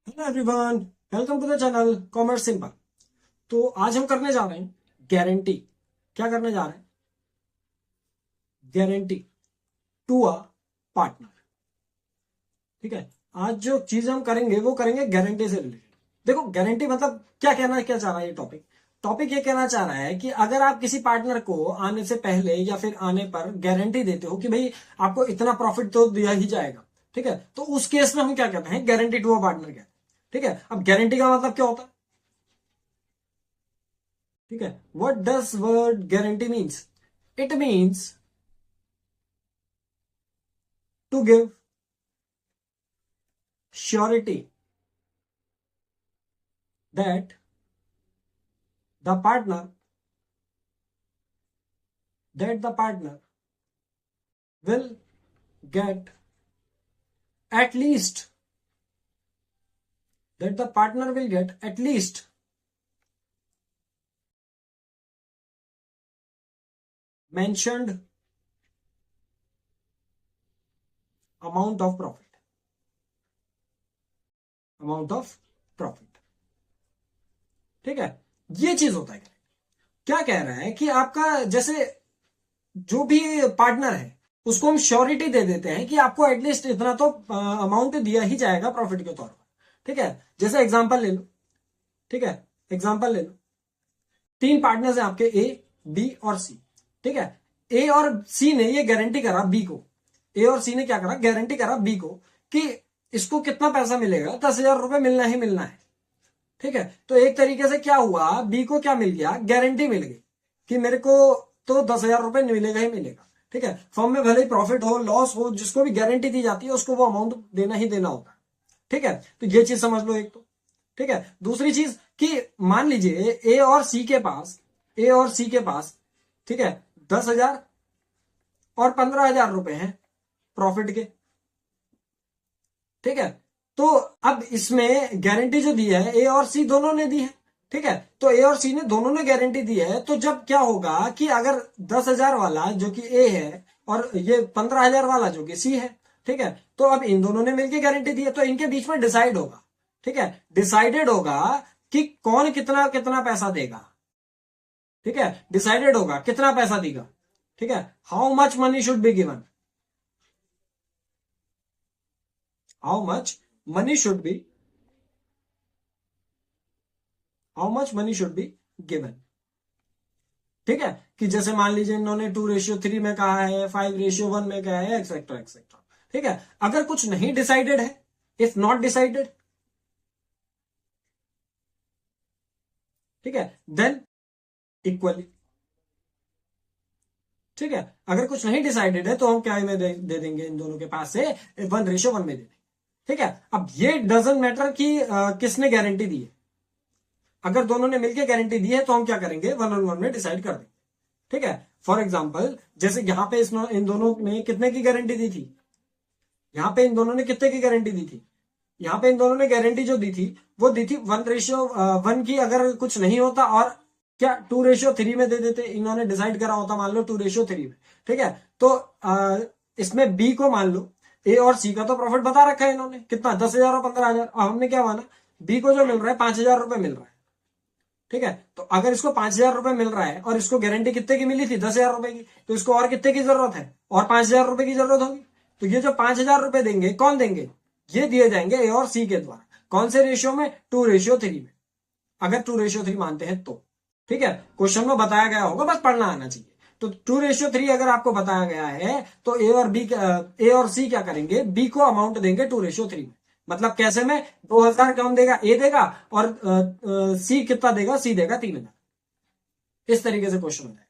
Hello everyone, welcome to the channel commerce simple. तो आज हम करने जा रहे हैं गारंटी। क्या करने जा रहे हैं? Guarantee to a partner. ठीक है। आज जो चीज हम करेंगे वो करेंगे गारंटी से रिलेटेड। देखो, गारंटी मतलब क्या चाह रहा है ये टॉपिक। टॉपिक ये कहना चाह रहा है कि अगर आप किसी पार्टनर को आने से पहले या फिर आने पर गारंटी देते हो कि भाई आपको इतना प्रॉफिट तो दिया ही जाएगा, ठीक है, तो उस केस में हम क्या कहते हैं? गारंटी टू अ पार्टनर कहते हैं। ठीक है। अब गारंटी का मतलब क्या होता है? ठीक है। What does word guarantee means? It means to give surety that the partner that the partner will get at least that the partner will get at least mentioned amount of profit amount of profit। ठीक है। ये चीज होता है। क्या कह रहा है कि आपका जैसे जो भी पार्टनर है उसको हम श्योरिटी दे देते हैं कि आपको एटलीस्ट इतना तो अमाउंट दिया ही जाएगा प्रॉफिट के तौर पर। ठीक है। जैसे एग्जांपल ले लो। ठीक है। एग्जांपल ले लो। तीन पार्टनर्स हैं आपके, ए, बी और सी। ठीक है। ए और सी ने ये गारंटी करा बी को। ए और सी ने क्या करा? गारंटी करा बी को कि इसको कितना पैसा मिलेगा? 10,000 रुपए मिलना ही मिलना है। ठीक है। तो एक तरीके से क्या हुआ, बी को क्या मिल गया? गारंटी मिल गई कि मेरे को तो 10,000 रुपए मिलेगा ही मिलेगा। ठीक है। फर्म में भले ही प्रॉफिट हो लॉस हो, जिसको भी गारंटी दी जाती है उसको वो अमाउंट देना ही देना होता है। ठीक है। तो ये चीज समझ लो एक तो। ठीक है। दूसरी चीज कि मान लीजिए ए और सी के पास ठीक है 10,000 और 15,000 रुपए हैं प्रॉफिट के। ठीक है। तो अब इसमें गारंटी जो दी है ए और सी दोनों ने दी है। ठीक है। तो ए और सी ने दोनों ने गारंटी दी है, तो जब क्या होगा कि अगर 10,000 वाला जो कि ए है और ये 15,000 वाला जो कि सी है, ठीक है, तो अब इन दोनों ने मिलकर गारंटी दी है तो इनके बीच में डिसाइड होगा। ठीक है। डिसाइडेड होगा कि कौन कितना कितना पैसा देगा। ठीक है। डिसाइडेड होगा कितना पैसा देगा। ठीक है। How much money should be given. How much money should be how much money should be given. ठीक है। कि जैसे मान लीजिए इन्होंने 2:3 में कहा है, 5:1 में कहा है, एक्सेट्रा एक्सेट्रा। ठीक है। अगर कुछ नहीं डिसाइडेड है, इफ नॉट डिसाइडेड, ठीक है, देन इक्वली। ठीक है। अगर कुछ नहीं डिसाइडेड है तो हम क्या में दे देंगे इन दोनों के पास से 1:1 में दे देंगे। ठीक है। अब ये डजेंट मैटर कि किसने गारंटी दी है। अगर दोनों ने मिलकर गारंटी दी है तो हम क्या करेंगे? 1:1 में डिसाइड कर देंगे। ठीक है। फॉर एग्जाम्पल जैसे यहां पे इन दोनों ने कितने की गारंटी दी थी? यहां पे इन दोनों ने कितने की गारंटी दी थी? यहां पे इन दोनों ने गारंटी जो दी थी वो दी थी 1:1 की। अगर कुछ नहीं होता और क्या 2:3 में दे देते, इन्होंने डिसाइड करा होता मान लो 2:3 में। ठीक है। तो इसमें बी को मान लो, ए और सी का तो प्रॉफिट बता रखा है इन्होंने कितना, 10,000 और 15,000। अब हमने क्या माना? बी को जो मिल रहा है 5,000 रुपए मिल रहा है। ठीक है। तो अगर इसको 5,000 रुपए मिल रहा है और इसको गारंटी कितने की मिली थी? 10,000 रुपए की, तो इसको और कितने की जरूरत है? और 5,000 रुपए की जरूरत होगी। तो ये जो 5,000 रुपए देंगे कौन देंगे? ये दिए जाएंगे ए और सी के द्वारा। कौन से रेशियो में? 2:3 में। अगर 2:3 मानते हैं तो। ठीक है। क्वेश्चन में बताया गया होगा, बस पढ़ना आना चाहिए। तो 2:3 अगर आपको बताया गया है तो ए और सी क्या करेंगे? बी को अमाउंट देंगे 2:3 में। मतलब कैसे में? 2,000 कौन देगा? ए देगा। और सी कितना देगा? सी देगा 3,000। इस तरीके से क्वेश्चन हो जाएगा।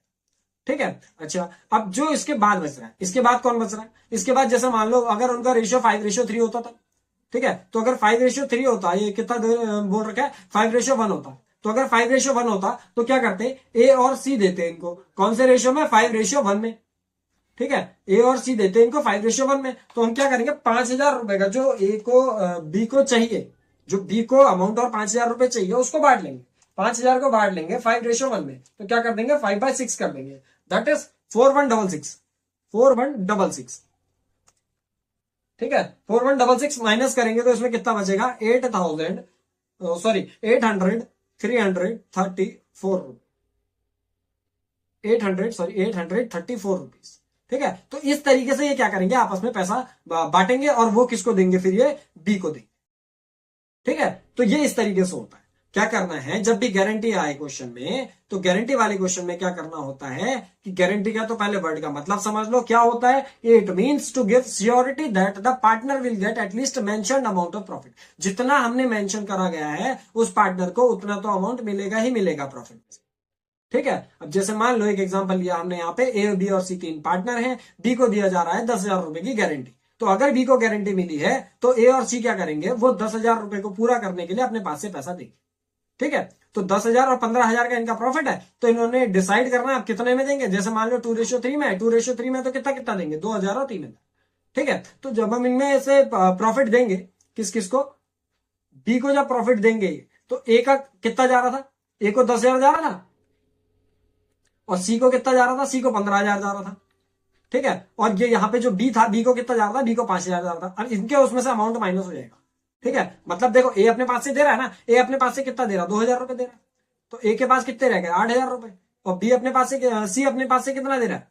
ठीक है। अच्छा, अब जो इसके बाद बच रहा है, इसके बाद कौन बच रहा है? इसके बाद जैसे मान लो अगर उनका रेशियो 5:3 होता था। ठीक है। तो अगर 5:3 होता, ये कितना बोल रखा है? 5:1 होता। तो अगर 5:1 होता तो क्या करते? ए और सी देते इनको कौन से रेशियो में? 5:1 में। ठीक है। ए और सी देते इनको 5:1 में। तो हम क्या करेंगे? 5,000 रुपए का जो ए को बी को चाहिए, जो बी को अमाउंट और 5,000 रुपए चाहिए उसको बांट लेंगे। 5,000 को बांट लेंगे 5:1 में, तो क्या कर देंगे? 5/6 कर देंगे। That is 4,166। 4,166। ठीक है, 4166 माइनस करेंगे तो इसमें कितना बचेगा, 8000 सॉरी 834 834 रुपीज। ठीक है, तो इस तरीके से ये क्या करेंगे, आपस में पैसा बांटेंगे और वो किसको देंगे, फिर ये बी को देंगे। ठीक है, तो ये इस तरीके से होता है। क्या करना है, जब भी गारंटी आए क्वेश्चन में, तो गारंटी वाले क्वेश्चन में क्या करना होता है कि गारंटी का तो पहले वर्ड का मतलब समझ लो क्या होता है। It means to give surety that the partner will get at least mentioned amount of profit. जितना हमने मेंशन करा गया है उस पार्टनर को उतना तो अमाउंट मिलेगा ही मिलेगा प्रॉफिट में। ठीक है, अब जैसे मान लो एक एग्जांपल लिया हमने यहाँ पे, ए, बी और सी तीन पार्टनर हैं, बी को दिया जा रहा है 10,000 रुपए की गारंटी। तो अगर बी को गारंटी मिली है तो ए और सी क्या करेंगे, वो 10,000 रुपए को पूरा करने के लिए अपने पास से पैसा देंगे। ठीक है, तो 10,000 और 15,000 का इनका प्रॉफिट है, तो इन्होंने डिसाइड करना है आप कितने में देंगे। जैसे मान लो 2:3 में है, 2:3 में तो कितना कितना देंगे, 2,000 और 3,000। ठीक है, तो जब हम इनमें से प्रॉफिट देंगे, किस किस को, बी को जब प्रॉफिट देंगे, तो ए का कितना जा रहा था, ए को 10,000 जा रहा था, और सी को कितना जा रहा था, सी को 15,000 जा रहा था। ठीक है, और ये यहाँ पे जो बी था, बी को कितना जा रहा था, बी को 5,000 जा रहा था। अब इनके उसमें से अमाउंट माइनस हो जाएगा। ठीक है, मतलब देखो ए अपने पास से दे रहा है ना, ए अपने पास से कितना दे रहा है, 2,000 रुपए दे रहा है, तो ए के पास कितने रह गए, 8,000 रुपए। और बी अपने पास से, सी अपने पास से कितना दे रहा है,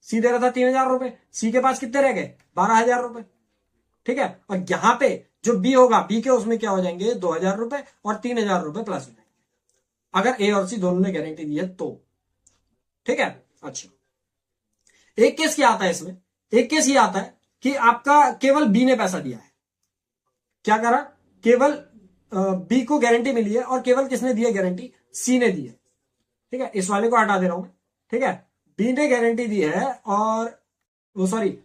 सी दे रहा था 3,000 रुपए, सी के पास कितने रह गए, 12,000 रुपए। ठीक है, और यहां पे जो बी होगा, बी के उसमें क्या हो जाएंगे, 2,000 रुपए और 3,000 रुपए प्लस हो जाएंगे, अगर ए और सी दोनों ने गारंटी दी है तो। ठीक है, अच्छा, एक केस क्या आता है इसमें, एक केस ये आता है कि आपका केवल बी ने पैसा दिया है, क्या करा, केवल बी को गारंटी मिली है और केवल किसने दी है गारंटी, सी ने दी है। ठीक है, इस वाले को हटा दे रहा हूं मैं। ठीक है, बी ने गारंटी दी है और वो सॉरी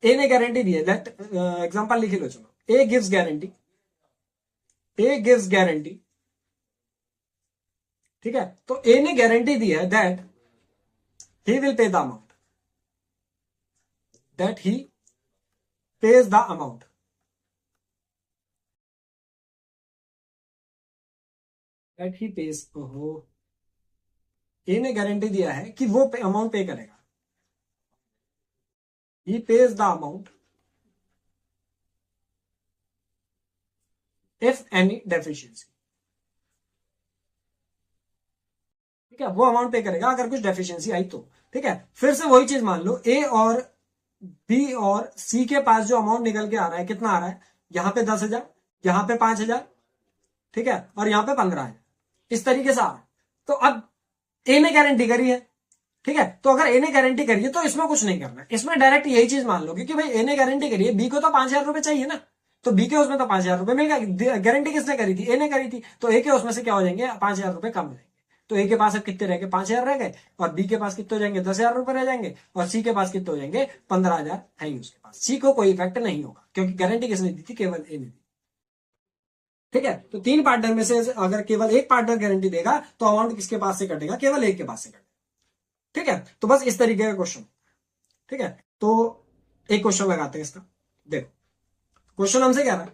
ए ने गारंटी दी है, लेट एग्जांपल लिख लो, चलो, A gives guarantee, A gives guarantee. ठीक है, तो ए ने गारंटी दी है that he will pay the amount, that he pays the amount. That he page, ओहो, ए ने गारंटी दिया है कि वो अमाउंट पे करेगा, he pays the amount if any deficiency. ठीक है, वो अमाउंट पे करेगा अगर कुछ डेफिशिएंसी आई तो। ठीक है, फिर से वही चीज मान लो, ए और बी और सी के पास जो अमाउंट निकल के आ रहा है, कितना आ रहा है, यहां पे 10,000, यहां पे 5,000, ठीक है, और यहां पे 15,000, इस तरीके से आ रहा है। तो अब ए ने गारंटी करी है, ठीक है, तो अगर ए ने गारंटी करी है तो इसमें कुछ नहीं करना है, इसमें डायरेक्ट यही चीज मान लो कि भाई ए ने गारंटी करी है, बी को तो 5,000 रुपए चाहिए ना, तो बी के उसमें तो 5,000 रुपए मिल गया। गारंटी किसने करी थी, ए ने करी थी, तो ए के उसमें से क्या हो जाएंगे, 5,000 रुपए कम हो जाएंगे। तो ए के पास अब कितने रह गए, 5,000 रह गए, और बी के पास कितने हो जाएंगे, 10,000 रुपए रह जाएंगे, और सी के पास कितने हो जाएंगे, 15,000 है ही उसके पास। सी को कोई इफेक्ट नहीं होगा क्योंकि गारंटी किसने दी थी, केवल ए ने दी। ठीक है, तो तीन पार्टनर में से अगर केवल एक पार्टनर गारंटी देगा तो अमाउंट किसके पास से कटेगा, केवल एक के पास से कटेगा। ठीक है, तो बस इस तरीके का क्वेश्चन। ठीक है, तो एक क्वेश्चन लगाते हैं इसका, देखो क्वेश्चन हमसे कह रहा है,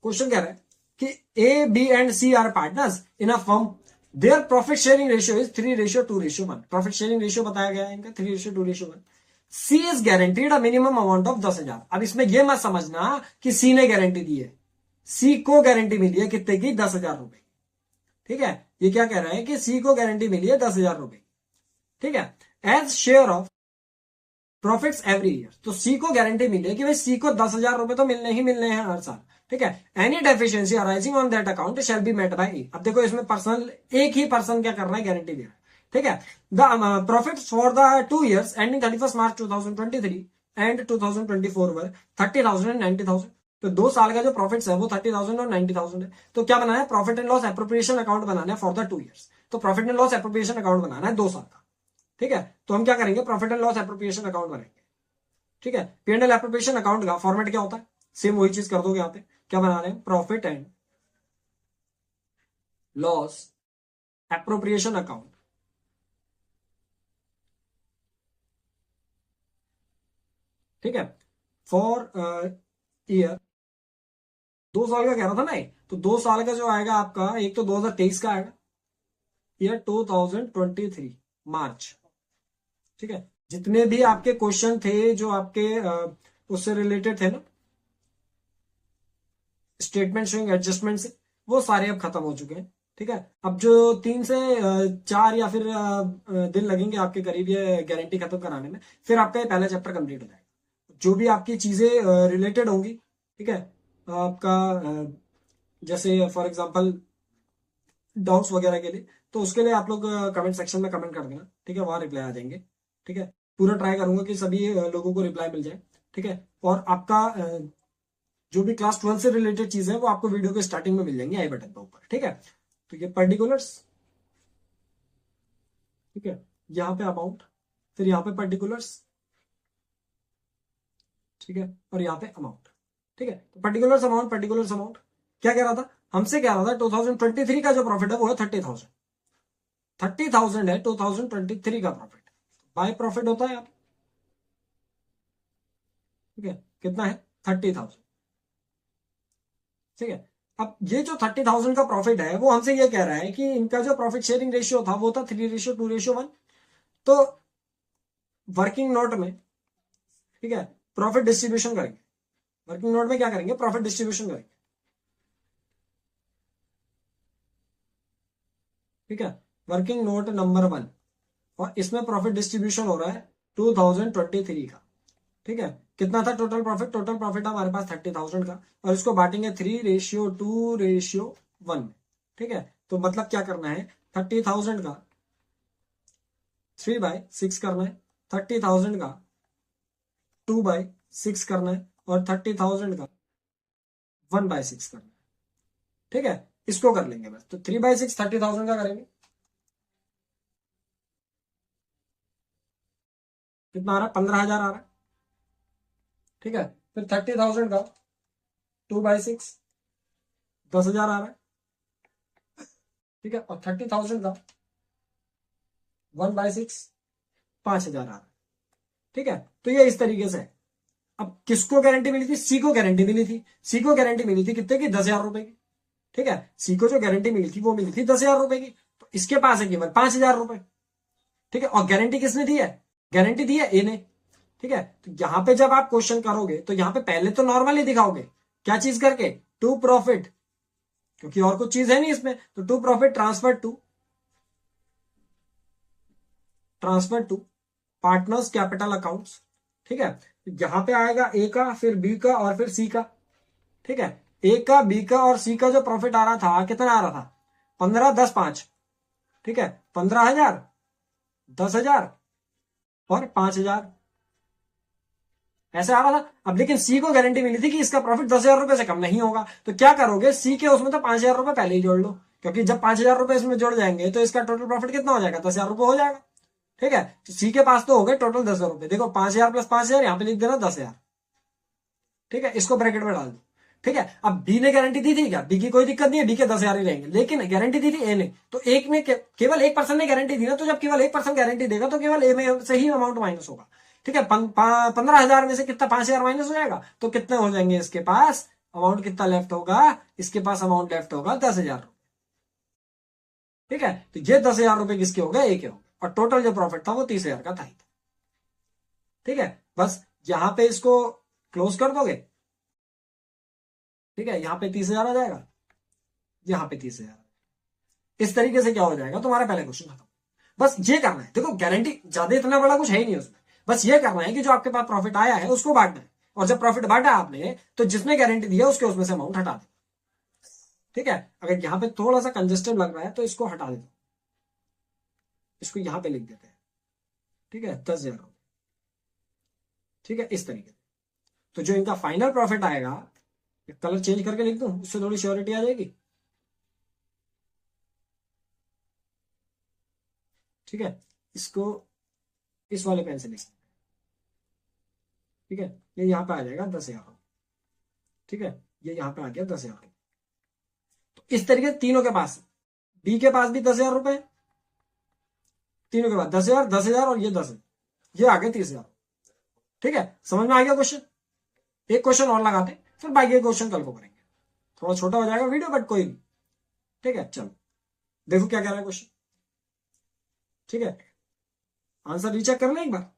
क्वेश्चन कह रहा है कि A B and C are partners in a firm, their profit sharing ratio is 3:2:1। Profit sharing ratio बताया गया है इनका 3:2:1। C is guaranteed a minimum amount of 10,000। अब इसमें यह मत समझना कि सी ने गारंटी दी है, सी को गारंटी मिली है कितने की, 10,000 रुपए। ठीक है, ये क्या कह रहा है कि सी को गारंटी मिली है 10,000 रुपए। ठीक है, as share of profits every year, तो सी को गारंटी मिली है कि भाई सी को 10,000 रुपए तो मिलने ही मिलने हैं हर साल। ठीक है, any deficiency arising on that account shall be met by E. अब देखो इसमें पर्सनल, एक ही पर्सन क्या कर रहा है, गारंटी दे रहा है। ठीक है, the profit for the 2 years ending 31 March 2023 and 2024 were 30,000 and 90,000। तो 2 साल का जो प्रॉफिट है वो 30,000 और 90,000 है। तो क्या बनाना है, profit and loss appropriation account बनाना है फॉर द 2 years। तो profit and loss appropriation account बनाना है 2 साल का। ठीक है, तो हम क्या करेंगे, profit and loss appropriation account बनाएंगे। ठीक है, P&L एप्रोप्रिएशन अकाउंट का फॉर्मेट क्या होता है, सेम वही चीज कर दोगे। यहां पे क्या बना रहे हैं, profit and loss appropriation account. ठीक है, फॉर ईयर, 2 साल का कह रहा था ना, तो 2 साल का जो आएगा आपका, एक तो 2023 का आएगा, ईयर 2023 मार्च। ठीक है, जितने भी आपके क्वेश्चन थे जो आपके उससे रिलेटेड थे ना, स्टेटमेंट शोइंग एडजस्टमेंट से, वो सारे अब खत्म हो चुके हैं। ठीक है, अब जो 3 से 4 या फिर दिन लगेंगे आपके करीब ये गारंटी खत्म कराने में, फिर आपका ये पहला चैप्टर कंप्लीट हो जाएगा। जो भी आपकी चीजें रिलेटेड होंगी, ठीक है, आपका जैसे फॉर एग्जांपल डाउट्स वगैरह के लिए, तो उसके लिए आप लोग कमेंट सेक्शन में कमेंट कर देना, ठीक है, वहां रिप्लाई आ जाएंगे। ठीक है, पूरा ट्राई करूंगा कि सभी लोगों को रिप्लाई मिल जाए। ठीक है, और आपका जो भी क्लास 12 से रिलेटेड चीजें हैं वो आपको वीडियो के स्टार्टिंग में मिल जाएंगी आई बटन के ऊपर। ठीक है, तो ये पर्टिकुलर्स, ठीक है, यहाँ पे अमाउंट, फिर यहाँ पे पर्टिकुलर्स, ठीक है, और यहाँ पे अमाउंट। ठीक है, तो पर्टिकुलर्स अमाउंट क्या कह रहा था, हमसे कह रहा था 2023 का जो प्रॉफिट है वो है 30,000। 30,000 है 2023 का प्रॉफिट, बाय प्रॉफिट होता है आप, ठीक है, कितना है 30,000। ठीक है, अब ये जो 30,000 का प्रॉफिट है वो हमसे ये कह रहा है कि इनका जो प्रॉफिट शेयरिंग रेशियो था वो था 3:2:1। तो वर्किंग नोट में, ठीक है, प्रॉफिट डिस्ट्रीब्यूशन करेंगे, वर्किंग नोट में क्या करेंगे, प्रॉफिट डिस्ट्रीब्यूशन करेंगे। ठीक है, वर्किंग नोट नंबर 1, और इसमें प्रॉफिट डिस्ट्रीब्यूशन हो रहा है 2023 का। ठीक है, कितना था टोटल प्रॉफिट, टोटल प्रॉफिट हमारे पास 30,000 का, और इसको बांटेंगे 3:2:1 में। ठीक है, तो मतलब क्या करना है, 30,000 का 3/6 करना है, 30,000 का 2/6 करना है, और 30,000 का 1/6 करना है। ठीक है, इसको कर लेंगे बस, तो 3/6 30,000 का करेंगे, कितना आ रहा है, 15,000 आ रहा है। ठीक है, फिर 30,000 का 2/6 10,000 आ रहा है। ठीक है, और 30,000 का 1/6 5,000 आ रहा है। ठीक है, तो ये इस तरीके से है। अब किसको गारंटी मिली थी, सी को गारंटी मिली थी, सी को गारंटी मिली थी कितने की, 10,000 रुपए की। ठीक है, सी को जो गारंटी मिली थी वो मिली थी 10,000 रुपए की, तो इसके पास है केवल 5,000 रुपए। ठीक है, और गारंटी किसने दी है, गारंटी दी है ए ने। ठीक है, तो यहां पे जब आप क्वेश्चन करोगे तो यहां पे पहले तो नॉर्मली दिखाओगे, क्या चीज करके, टू प्रॉफिट, क्योंकि और कुछ चीज है नहीं इसमें, तो to profit transfer to partners capital accounts. ठीक है, यहां पे आएगा ए का, फिर बी का, और फिर सी का। ठीक है, ए का, बी का और सी का जो प्रॉफिट आ रहा था, कितना आ रहा था, 15, 10, 5। ठीक है, 15,000, 10,000 और 5,000, ऐसे आ रहा था। अब लेकिन सी को गारंटी मिली थी कि इसका प्रॉफिट 10,000 रुपए से कम नहीं होगा, तो क्या करोगे, सी के उसमें तो 5,000 रुपए पहले ही जोड़ लो, क्योंकि जब 5,000 रुपए इसमें जोड़ जाएंगे तो इसका टोटल प्रॉफिट कितना हो जाएगा, 10,000 रुपए हो जाएगा। ठीक है, तो सी के पास तो हो गए टोटल 10,000 रुपए, देखो 5,000 प्लस 5,000, यहां पे लिख देना 10,000। ठीक है, इसको ब्रैकेट में डाल दो। ठीक है, अब बी ने गारंटी दी थी क्या, बी की कोई दिक्कत नहीं है, बी के 10,000 ही रहेंगे, लेकिन गारंटी दी थी ए ने, तो एक ने केवल 1% ने गारंटी दी ना, तो जब केवल 1% गारंटी देगा तो केवल ए में से ही अमाउंट माइनस होगा। ठीक है, 15,000 में से कितना 5,000 माइनस हो जाएगा, तो कितने हो जाएंगे इसके पास, अमाउंट कितना लेफ्ट होगा, इसके पास अमाउंट लेफ्ट होगा 10,000। ठीक है, तो ये 10,000 रुपए किसके हो गए, ए के हो गए, और टोटल जो प्रॉफिट था वो 30,000 का था ही था। ठीक है, बस यहां पे इसको क्लोज कर दोगे। ठीक है, यहां पे 30,000 आ जाएगा, यहां पे 30,000, इस तरीके से क्या हो जाएगा, तुम्हारा पहला क्वेश्चन खत्म। बस ये करना है, देखो गारंटी ज्यादा इतना बड़ा कुछ है ही नहीं उसमें, बस ये करना है कि जो आपके पास प्रॉफिट आया है उसको बांटना है, और जब प्रॉफिट बांटा आपने तो जिसने गारंटी दिया उसके उसमें से अमाउंट हटा दे। ठीक है, अगर यहां पे थोड़ा सा कंजेस्टेड लग रहा है तो इसको हटा देते, इसको यहां पे लिख देते हैं। ठीक है, 10,000। ठीक है, इस तरीके से, तो जो इनका फाइनल प्रॉफिट आएगा, कलर चेंज करके लिख दूं, उससे थोड़ी श्योरिटी आ जाएगी। ठीक है, इसको इस वाले पेन से लिख, ठीक है, ये यहां पे आ जाएगा 10,000। ठीक है, ये यहां पे आ गया 10,000। तो इस तरीके से तीनों के पास, बी के पास भी 10,000 रुपए, तीनों के पास 10,000, 10,000 और ये 10,000, ये आ गए 30,000। ठीक है, समझ में आ गया क्वेश्चन, एक क्वेश्चन और लगाते फिर बाकी के क्वेश्चन कल को करेंगे, थोड़ा छोटा हो जाएगा वीडियो बट कोई नहीं। ठीक है, चलो देखो क्या कह रहा है क्वेश्चन। ठीक है, आंसर रीचेक कर लें एक बार।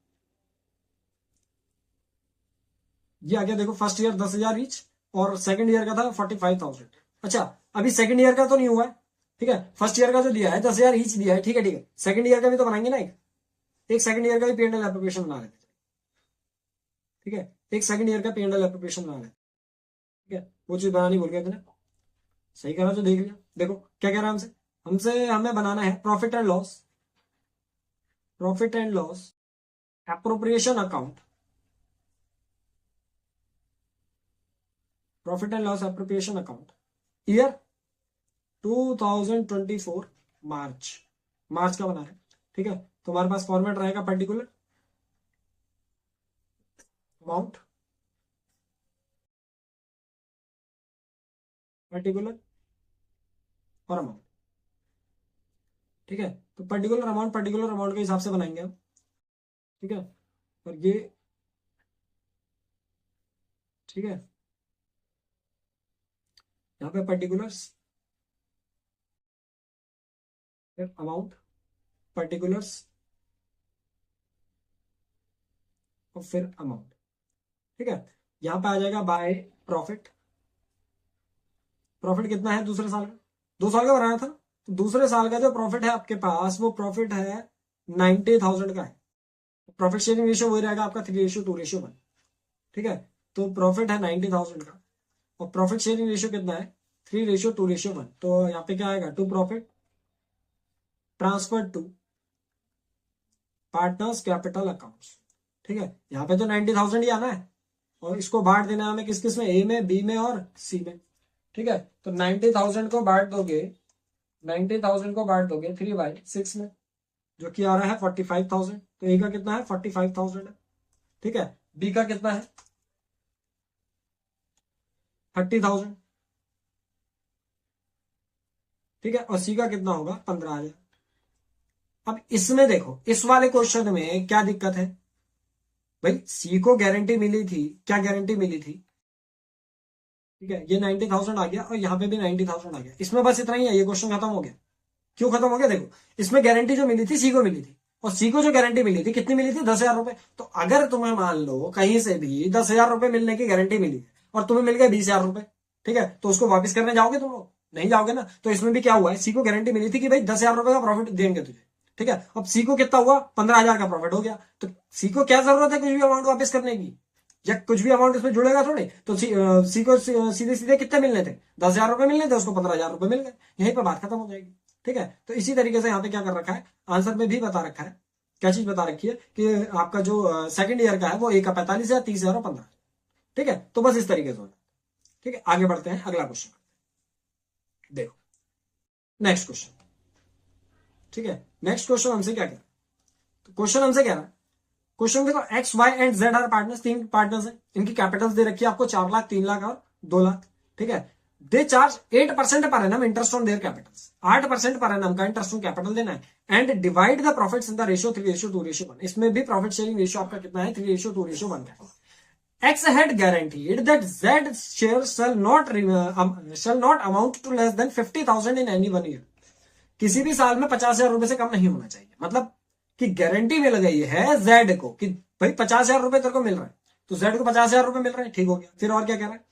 ये आ गया देखो, फर्स्ट ईयर 10,000 ईच और सेकंड ईयर का था 45,000। अच्छा, अभी सेकंड ईयर का तो नहीं हुआ है, ठीक है, फर्स्ट ईयर का जो दिया है 10,000 ईच दिया है, ठीक है ठीक है, सेकंड ईयर का भी तो बनाएंगे ना, एक सेकंड ईयर का भी P&L एप्रोप्रिएशन बना लेते हैं, ठीक है, एक सेकंड ईयर का P&L एप्रोप्रिएशन बना लेते हैं, ठीक है, वो चीज बनानी भूल गए थे ना, सही करा तो देख लिया। देखो क्या कह रहा है हमसे, हमें बनाना है profit and loss, profit and loss appropriation account, profit and loss appropriation account, year 2024 मार्च, मार्च का बना है, ठीक है। तो हमारे पास फॉर्मेट रहेगा पर्टिकुलर अमाउंट, पर्टिकुलर और अमाउंट, ठीक है। तो पर्टिकुलर अमाउंट के हिसाब से बनाएंगे हम, ठीक है, और ये, ठीक है, यहाँ पे पर्टिकुलर्स, फिर अमाउंट, पर्टिकुलर्स और फिर अमाउंट, ठीक है। यहाँ पे आ जाएगा बाय प्रॉफिट, प्रॉफिट कितना है दूसरे साल का, 2 साल का बनाया था, तो दूसरे साल का जो प्रॉफिट है आपके पास वो प्रॉफिट है 90,000 का है, प्रॉफिट शेयरिंग रेशियो वही रहेगा आपका 3:2:1, ठीक है। तो प्रॉफिट है 90,000 का और प्रॉफिट शेयरिंग रेशियो कितना है 3:2:1, तो यहाँ पे क्या आएगा, to profit transfer to partners capital accounts, ठीक है। यहाँ पे तो 90,000 ही आना है और इसको बांट देना है हमें किस किस में, ए में, बी में और सी में, ठीक है। तो 90,000 को बांट दोगे, 90,000 को बांट दोगे 3/6 में, जो कि आ रहा है 45,000, तो ए का कितना है 45,000 है, ठीक है। बी का कितना है 30,000, ठीक है, और सी का कितना होगा 15,000। अब इसमें देखो, इस वाले क्वेश्चन में क्या दिक्कत है भाई, सी को गारंटी मिली थी, क्या गारंटी मिली थी, ठीक है, ये 90,000 आ गया और यहाँ पे भी 90,000 आ गया, इसमें बस इतना ही है, ये क्वेश्चन खत्म हो गया। क्यों खत्म हो गया, देखो इसमें गारंटी जो मिली थी सी को मिली थी, और सी को जो गारंटी मिली थी कितनी मिली थी 10,000 रुपए, तो अगर तुम्हें मान लो कहीं से भी 10,000 रुपए मिलने की गारंटी मिली है और तुम्हें मिल गए 20,000 रुपए, ठीक है, तो उसको वापस करने जाओगे तुम लोग, नहीं जाओगे ना। तो इसमें भी क्या हुआ है, सी को गारंटी मिली थी कि भाई 10,000 रुपए का प्रॉफिट देंगे तुझे, ठीक है, अब सी को कितना हुआ 15,000 का प्रॉफिट हो गया, तो सी को क्या जरूरत है कुछ भी अमाउंट वापस करने की, या कुछ भी अमाउंट इसमें जुड़ेगा थोड़े, तो सी को सीधे सीधे कितने मिलने थे 10,000 रुपए मिलने थे, उसको 15,000 रुपए मिल गए, यहीं पर बात खत्म हो जाएगी, ठीक है। तो इसी तरीके से यहाँ पे क्या कर रखा है, आंसर में भी बता रखा है, क्या चीज बता रखी है कि आपका जो सेकंड ईयर का है वो ए का 45,000, 30,000 और 15,000, ठीक है। तो बस इस तरीके से होना, ठीक है। आगे बढ़ते हैं, अगला क्वेश्चन देखो, नेक्स्ट क्वेश्चन, ठीक है। नेक्स्ट क्वेश्चन हमसे क्या कह रहा है, तो क्वेश्चन हमसे कह रहा है, क्वेश्चन देखो, X Y and Z are partners, 3 partners हैं, इनकी कैपिटल्स दे रखी है आपको 4 लाख, 3 लाख और 2 लाख, ठीक है। They charge 8% per annum interest on their Capitals, 8% per annum का इंटरेस्ट ऑन कैपिटल देना है, and divide the profits in the ratio 3:2:1, इसमें भी प्रॉफिट शेयरिंग रेशियो आपका कितना है 3:2:1 का। X had guaranteed that Z share shall not amount to less than 50,000 in any one year, किसी भी साल में 50,000 रुपए से कम नहीं होना चाहिए, मतलब कि गारंटी मिल गई है जेड को कि भाई 50,000 रुपए तेरे को मिल रहा है, तो जेड को 50,000 रुपए मिल रहे हैं, ठीक हो गया। फिर और क्या कह रहा है,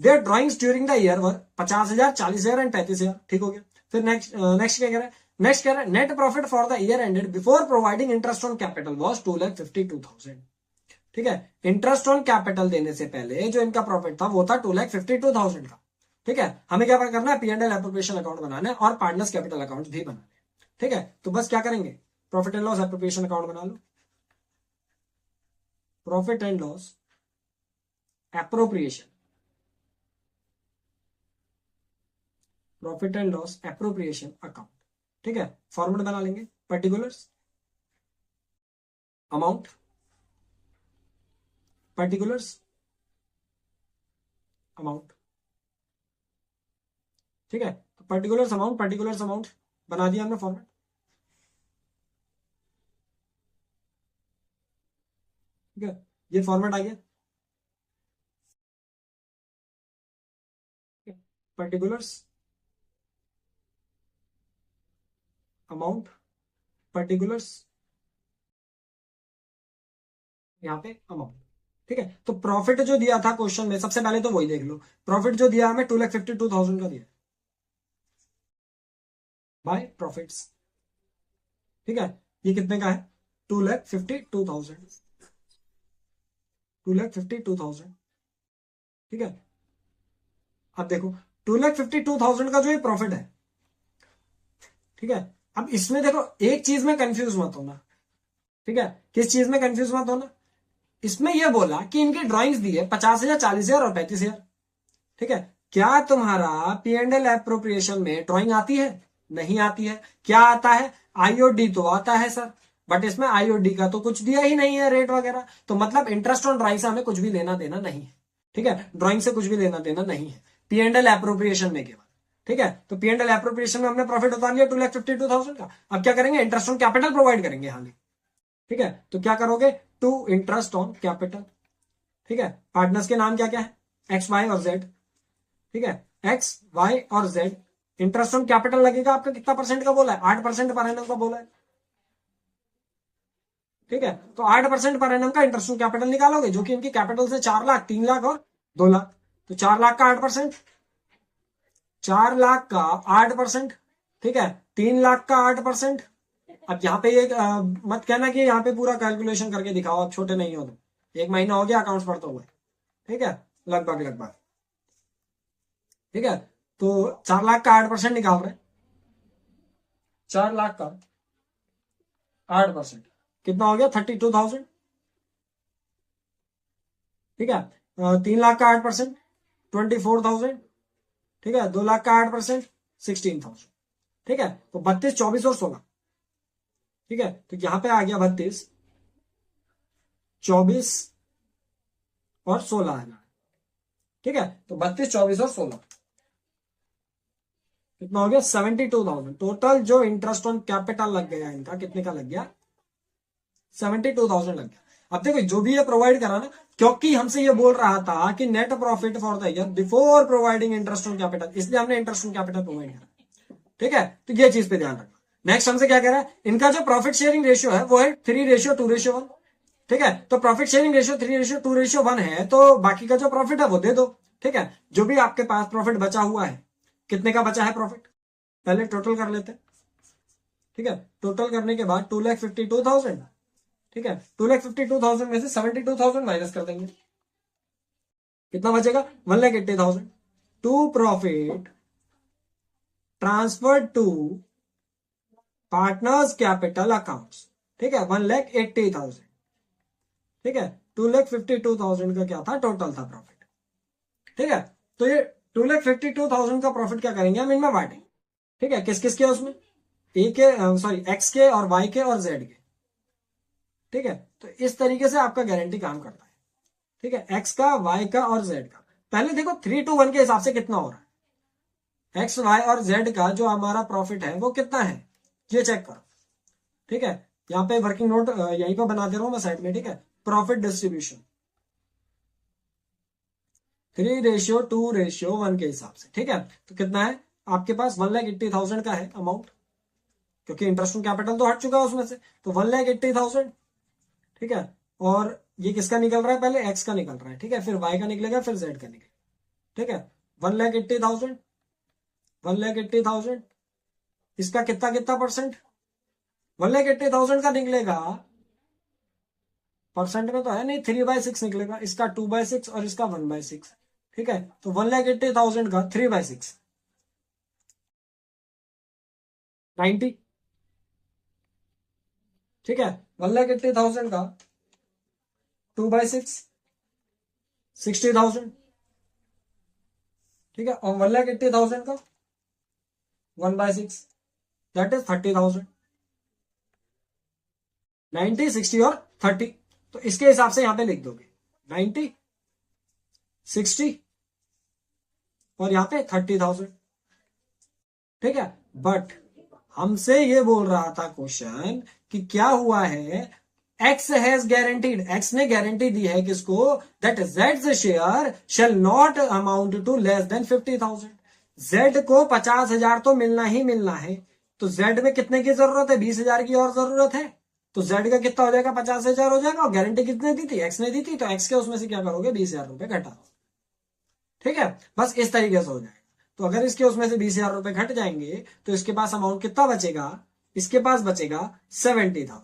their drawings during the year were 50,000, 40,000 and 35,000, ठीक हो गया। फिर नेक्स्ट क्या कह रहा है, नेक्स्ट कह रहा है net profit for the year ended before providing interest on capital was 2,52,000, ठीक है। इंटरेस्ट ऑन कैपिटल देने से पहले जो इनका प्रॉफिट था वो था 2,52,000 का, ठीक है। हमें क्या करना है, P&L एप्रोप्रिएशन अकाउंट बनाना है और पार्टनर्स कैपिटल अकाउंट भी बनाना है, ठीक है। तो बस क्या करेंगे, profit and loss appropriation account बना लो, profit and loss appropriation, profit and loss appropriation account, ठीक है। फॉर्मूला बना लेंगे, पर्टिकुलर्स अमाउंट, पर्टिकुलर्स अमाउंट, ठीक है। तो पर्टिकुलर्स अमाउंट बना दिया हमने फॉर्मेट, ठीक है, ये फॉर्मेट आ गया, पर्टिकुलर्स अमाउंट, पर्टिकुलर्स यहाँ पे अमाउंट, ठीक है, तो प्रॉफिट जो दिया था क्वेश्चन में, सबसे पहले तो वही देख लो, प्रॉफिट जो दिया हमें 2,52,000 का दिया बाय प्रॉफिट्स। ठीक है, ये कितने का है? 2,52,000, 2,52,000। ठीक है, अब देखो 2,52,000 का जो ये प्रॉफिट है, ठीक है, अब इसमें देखो एक चीज में कंफ्यूज मत होना। ठीक है, किस चीज में कंफ्यूज मत होना? इसमें यह बोला कि इनकी ड्राइंग्स दी है 50,000, 40,000 और 35,000। ठीक है, क्या तुम्हारा P&L एप्रोप्रिएशन में ड्राइंग आती है? नहीं आती है। क्या आता है? आईओडी तो आता है सर, बट इसमें आईओडी का तो कुछ दिया ही नहीं है रेट वगैरह, तो मतलब इंटरेस्ट ऑन ड्राइंग से हमें कुछ भी लेना देना नहीं है। ठीक है, ड्राइंग से कुछ भी लेना देना नहीं है, P&L एप्रोप्रिएशन में केवल। ठीक है, तो P&L एप्रोप्रिएशन में हमने प्रॉफिट उतार लिया 2,52,000 का। अब क्या करेंगे? इंटरेस्ट ऑन कैपिटल प्रोवाइड करेंगे हाल ही। ठीक है, तो क्या करोगे? To interest on capital. ठीक है, पार्टनर्स के नाम क्या क्या है? एक्स, वाई और जेड। ठीक है, एक्स, वाई और जेड। इंटरेस्ट ऑन कैपिटल लगेगा आपका कितना परसेंट का बोला है? 8% पर एनम का बोला है। ठीक है, तो 8% पर एनम का इंटरेस्ट ऑन कैपिटल निकालोगे, जो कि इनकी कैपिटल से 4 लाख, 3 लाख और 2 लाख। तो 4 लाख का 8%, 4 लाख का 8%। ठीक है, 3 लाख का 8%। अब यहाँ पे एक मत कहना कि यहाँ पे पूरा कैलकुलेशन करके दिखाओ, आप छोटे नहीं हो तो। 1 महीना हो गया अकाउंट्स पढ़ते हुए। ठीक है, लगभग लगभग। ठीक है, तो 4 लाख का 8% निकाल रहे हैं। 4 लाख का 8% कितना हो गया? 32,000। ठीक है, 3 लाख का 8% 24,000। ठीक है, 2 लाख का 8% 16,000। ठीक है, तो 32, 24 और 16। ठीक है, तो यहां पे आ गया 32, 24 और 16,000। ठीक है, तो 32, 24 और 16 कितना हो गया? 72,000। टोटल जो इंटरेस्ट ऑन कैपिटल लग गया इनका, कितने का लग गया? 72,000 लग गया। अब देखो जो भी ये प्रोवाइड करा ना, क्योंकि हमसे ये बोल रहा था कि net profit for the year before providing interest on capital, इसलिए हमने इंटरेस्ट ऑन कैपिटल प्रोवाइड करा। ठीक है, तो ये चीज पे ध्यान रखना। नेक्स्ट हमसे क्या कह रहा है? इनका जो प्रॉफिट शेयरिंग रेशियो है वो है 3:2:1। ठीक है, तो प्रॉफिट शेयरिंग रेशियो 3:2:1 है, तो बाकी का जो प्रॉफिट है वो दे दो। ठीक है, जो भी आपके पास प्रॉफिट बचा हुआ है, कितने का बचा है प्रॉफिट, पहले टोटल कर लेते हैं। ठीक है, टोटल करने के बाद 2,52,000। ठीक है, 2,52,000 में से 72,000 माइनस कर देंगे, कितना बचेगा? 1,80,000 to profit transfer to partners capital accounts. ठीक है, 1,80,000। ठीक है, 2,52,000 का क्या था? टोटल था प्रॉफिट। ठीक है, तो ये 2,52,000 का प्रॉफिट क्या करेंगे हम? इनमें बांटेंगे। ठीक है, किस किस के? उसमें ए के, सॉरी एक्स के और वाई के और जेड के। ठीक है, तो इस तरीके से आपका गारंटी काम करता है। ठीक है, एक्स का, वाई का और जेड का। पहले देखो 3:1 के हिसाब से कितना हो रहा है, एक्स, वाई और जेड का जो हमारा प्रॉफिट है वो कितना है, ये चेक करो। ठीक है, यहाँ पे वर्किंग नोट यहीं पे बना दे रहा हूं मैं साइड में। ठीक है, प्रॉफिट डिस्ट्रीब्यूशन 3:2:1 के हिसाब से। ठीक है, तो कितना है आपके पास? 1,80,000 का है अमाउंट, क्योंकि इंटरेस्ट ऑन कैपिटल तो हट चुका है उसमें से, तो 1,80,000। ठीक है, और ये किसका निकल रहा है? पहले एक्स का निकल रहा है। ठीक है, फिर वाई का निकलेगा, फिर जेड का निकलेगा। ठीक है, 1,80,000, 1,80,000। इसका कितना कितना परसेंट? 1,80,000 का निकलेगा, परसेंट में तो है नहीं, 3/6 निकलेगा। इसका 2/6 और इसका 1/6। ठीक है, तो 1,80,000 का 3/6 90। ठीक है, 1,80,000 का 2/6 60,000। ठीक है, और 1,80,000 का 1/6 दैट इज 30,000। 90, 60 और 30, तो इसके हिसाब से यहां पे लिख दोगे 90, 60 और यहां पे 30,000। ठीक है, बट हमसे ये बोल रहा था क्वेश्चन कि क्या हुआ है, एक्स हैज गारंटीड, एक्स ने गारंटी दी है किसको? That Z share shall not amount to less than 50,000। Z को 50,000 तो मिलना ही मिलना है, तो जेड में कितने की जरूरत है? 20,000 की और जरूरत है। तो जेड का कितना हो जाएगा, 50,000 हो जाएगा, और गारंटी कितने दी थी, एक्स ने दी थी, तो एक्स के उसमें से क्या करोगे, 20,000 रुपए घटा। ठीक है, बस इस तरीके से हो जाएगा। तो अगर इसके उसमें से 20,000 रुपए घट जाएंगे तो इसके पास अमाउंट कितना बचेगा, इसके पास बचेगा 70,000।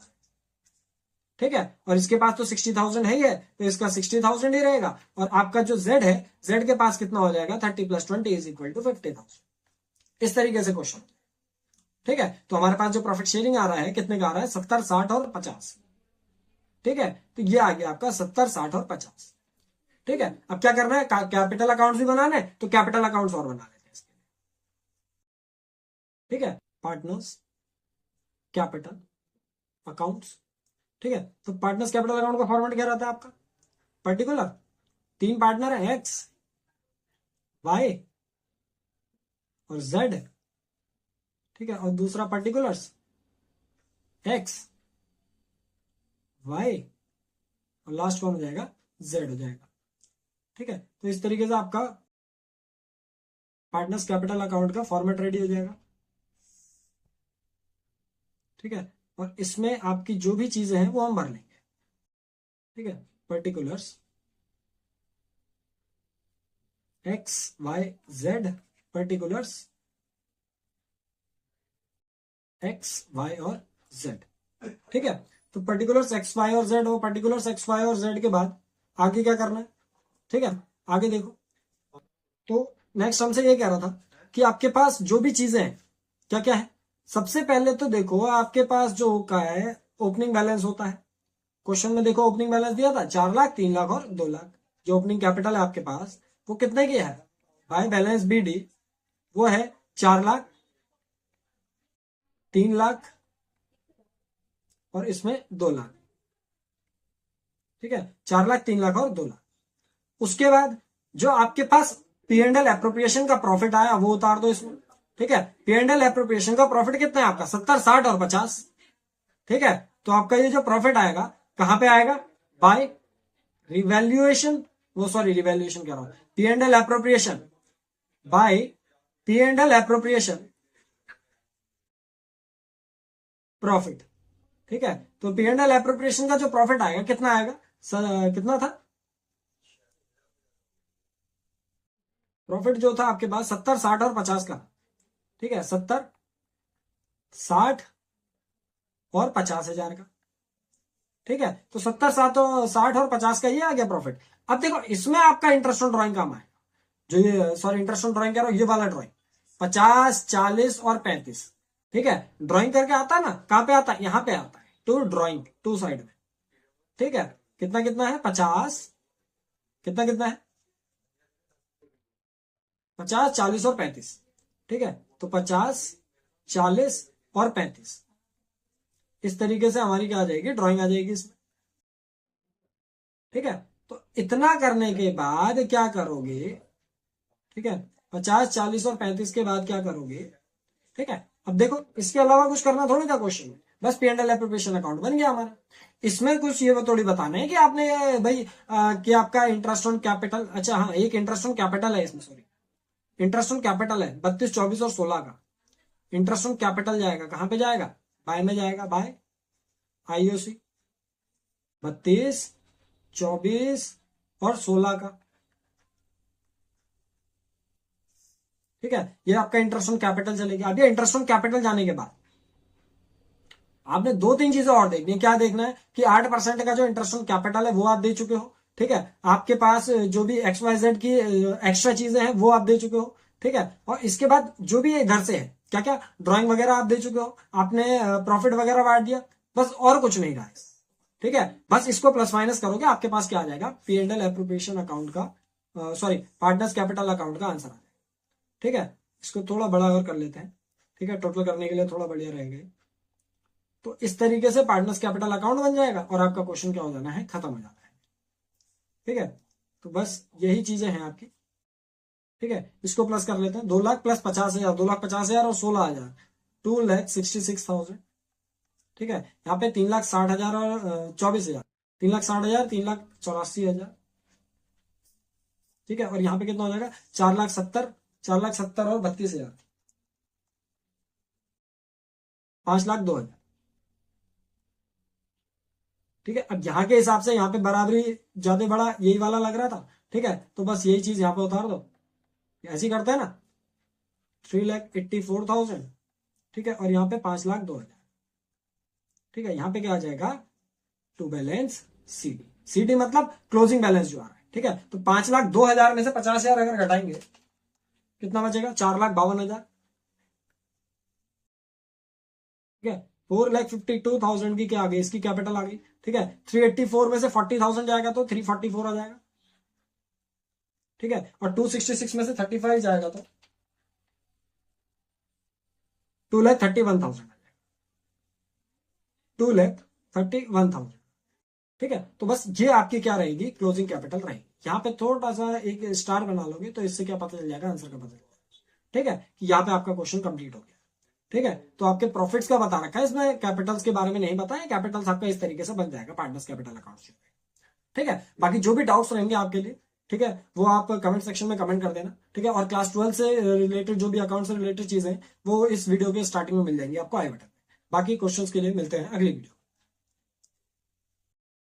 ठीक है, और इसके पास तो 60,000 है ही है, तो इसका 60,000 ही रहेगा, और आपका जो जेड है, जेड के पास कितना हो जाएगा, 30 + 20 = 50,000। इस तरीके से क्वेश्चन। ठीक है, तो हमारे पास जो प्रॉफिट शेयरिंग आ रहा है कितने का आ रहा है, 70, 60 और 50। ठीक है, तो ये आ गया आपका 70, 60 और 50। ठीक है, अब क्या करना है, कैपिटल अकाउंट्स भी बनाना है, तो कैपिटल अकाउंट्स और बना लेते हैं इसके लिए। ठीक है, पार्टनर्स कैपिटल अकाउंट्स। ठीक है, तो पार्टनर्स कैपिटल अकाउंट का फॉर्मेट क्या रहता है आपका, पर्टिकुलर, 3 पार्टनर है, एक्स, वाई और जेड। ठीक है, और दूसरा पर्टिकुलर्स, एक्स, वाई, और लास्ट कौन हो जाएगा, जेड हो जाएगा। ठीक है, तो इस तरीके से आपका पार्टनर्स कैपिटल अकाउंट का फॉर्मेट रेडी हो जाएगा। ठीक है, और इसमें आपकी जो भी चीजें हैं वो हम भर लेंगे। ठीक है, particulars X, Y, Z, particulars X, Y और जेड। ठीक है, तो पर्टिकुलर्स एक्स, वाई और जेड हो, पर्टिकुलर्स एक्स, वाई और जेड के बाद आगे क्या करना है। ठीक है, आगे देखो, तो नेक्स्ट हमसे ये कह रहा था कि आपके पास जो भी चीजें हैं क्या क्या है, सबसे पहले तो देखो आपके पास जो का है ओपनिंग बैलेंस होता है। क्वेश्चन में देखो ओपनिंग बैलेंस दिया था 4 लाख, 3 लाख और 2 लाख। जो ओपनिंग कैपिटल है आपके पास वो कितने की है, बाय बैलेंस बी डी, वो है 4 लाख, 3 लाख और इसमें 2 लाख। ठीक है, 4 लाख, 3 लाख और 2 लाख। उसके बाद जो आपके पास P&L एप्रोप्रिएशन का प्रॉफिट आया वो उतार दो इसमें। ठीक है, P&L एप्रोप्रिएशन का प्रॉफिट कितना है आपका, 70, 60 और 50। ठीक है, तो आपका ये जो प्रॉफिट आएगा कहां पे आएगा, बाय रिवैल्यूएशन, वो सॉरी रिवैल्यूएशन कह रहा हूं, P&L appropriation bye P&L appropriation profit. ठीक है, तो P&L एप्रोप्रिएशन का जो प्रॉफिट आएगा कितना आएगा, कितना था प्रॉफिट, जो था आपके पास 70, 60 और 50 का। ठीक है, 70, 60 और 50,000 का। ठीक है, तो 70, 60 और 50 का ये आ गया प्रॉफिट। अब देखो इसमें आपका इंटरेस्ट ऑन ड्राइंग काम आएगा, जो ये सॉरी इंटरेस्ट ऑन ड्राइंग कह रहा हूं, ये वाला ड्राइंग 50, 40 और 35। ठीक है, ड्राइंग करके आता है ना, कहां पे आता है, यहां पे आता है, टू ड्राइंग, टू साइड में। ठीक है, कितना कितना है, 50, कितना कितना है, 50, 40 और 35। ठीक है, तो 50, 40 और 35, इस तरीके से हमारी क्या आ जाएगी, ड्राइंग आ जाएगी इसमें। ठीक है, तो इतना करने के बाद क्या करोगे, ठीक है, 50, 40 और 35 के बाद क्या करोगे। ठीक है, अब देखो इसके अलावा कुछ करना थोड़ी था क्वेश्चन में, बस P&L एप्रोप्रिएशन अकाउंट बन गया हमारा। इसमें कुछ ये थोड़ी बताना है कि आपने भाई कि आपका इंटरेस्ट ऑन कैपिटल, अच्छा हाँ एक इंटरेस्ट ऑन कैपिटल है इसमें, सॉरी इंटरेस्ट ऑन कैपिटल है 32, 24 और 16 का। इंटरेस्ट ऑन कैपिटल जाएगा कहां पे जाएगा, बाय में जाएगा, बाय आईओसी 32, 24 और 16 का। ठीक है, ये आपका इंटरेस्ट ऑन कैपिटल चलेगा। अब ये इंटरेस्ट ऑन कैपिटल जाने के बाद आपने 2-3 चीजें और देखनी है। क्या देखना है कि 8% का जो इंटरेस्ट ऑन कैपिटल है वो आप दे चुके हो। ठीक है, आपके पास जो भी XYZ की एक्स्ट्रा चीजें हैं वो आप दे चुके हो। ठीक है, और इसके बाद जो भी इधर से है क्या क्या ड्राइंग वगैरह आप दे चुके हो, आपने प्रॉफिट वगैरह बांट दिया, बस और कुछ नहीं रहा है। ठीक है, बस इसको प्लस माइनस करोगे आपके पास क्या आ जाएगा, P&L एप्रोप्रिएशन अकाउंट का सॉरी पार्टनर्स कैपिटल अकाउंट का आंसर आ जाएगा। ठीक है, इसको थोड़ा बड़ा और कर लेते हैं। ठीक है, टोटल करने के लिए थोड़ा बढ़िया रहेंगे। तो इस तरीके से पार्टनर्स कैपिटल अकाउंट बन जाएगा और आपका क्वेश्चन क्या हो जाना है, खत्म हो जाना है। ठीक है, तो बस यही चीजें हैं आपकी। ठीक है, इसको प्लस कर लेते हैं, 2 लाख प्लस 50,000, 2,50,000 और 16,000, 2,66,000। ठीक है, यहाँ पे 3,60,000 और 24,000, 3,60,000, 3,84,000। ठीक है, और यहाँ पे कितना हो जाएगा, 4,70,000, 4,70,000 और 32,000, 5,02,000। ठीक है, अब यहाँ के हिसाब से यहाँ पे बराबरी ज्यादा बड़ा यही वाला लग रहा था। ठीक है, तो बस यही चीज यहाँ पे उतार दो, ऐसे ही करते हैं ना, 3,84,000। ठीक है, और यहाँ पे 5,02,000। ठीक है, यहाँ पे क्या आ जाएगा, टू बैलेंस सीडी। सीडी मतलब क्लोजिंग बैलेंस जो आ रहा है। ठीक है, तो 5,02,000 में से 50,000 अगर घटाएंगे कितना बचेगा, 4,52,000। ठीक है, 4,52,000 की क्या आ गई, इसकी कैपिटल आ गई। ठीक है, 384 में से 40,000 जाएगा तो 344 आ जाएगा। ठीक है, और 266 में से 35 जाएगा तो 2,31,000 आ जाएगा, 2,31,000। ठीक है, तो बस ये आपकी क्या रहेगी, क्लोजिंग कैपिटल रहेगी। यहाँ पे थोड़ा सा एक स्टार बना लोगे तो इससे क्या पता चल जाएगा, आंसर का पता चल जाएगा। ठीक है, कि यहाँ पे आपका क्वेश्चन कंप्लीट हो गया। ठीक है, तो आपके प्रॉफिट्स का बता रखा है, इसमें कैपिटल्स के बारे में नहीं बताया। कैपिटल्स आपका इस तरीके से बन जाएगा पार्टनर्स कैपिटल अकाउंट से। ठीक है, बाकी जो भी डाउट्स रहेंगे आपके लिए, ठीक है, वो आप कमेंट सेक्शन में कमेंट कर देना। ठीक है, और क्लास 12 से रिलेटेड जो भी अकाउंट से रिलेटेड चीजें वो इस वीडियो के स्टार्टिंग में मिल जाएंगी आपको आई बटन में। बाकी क्वेश्चंस के लिए मिलते हैं अगली वीडियो।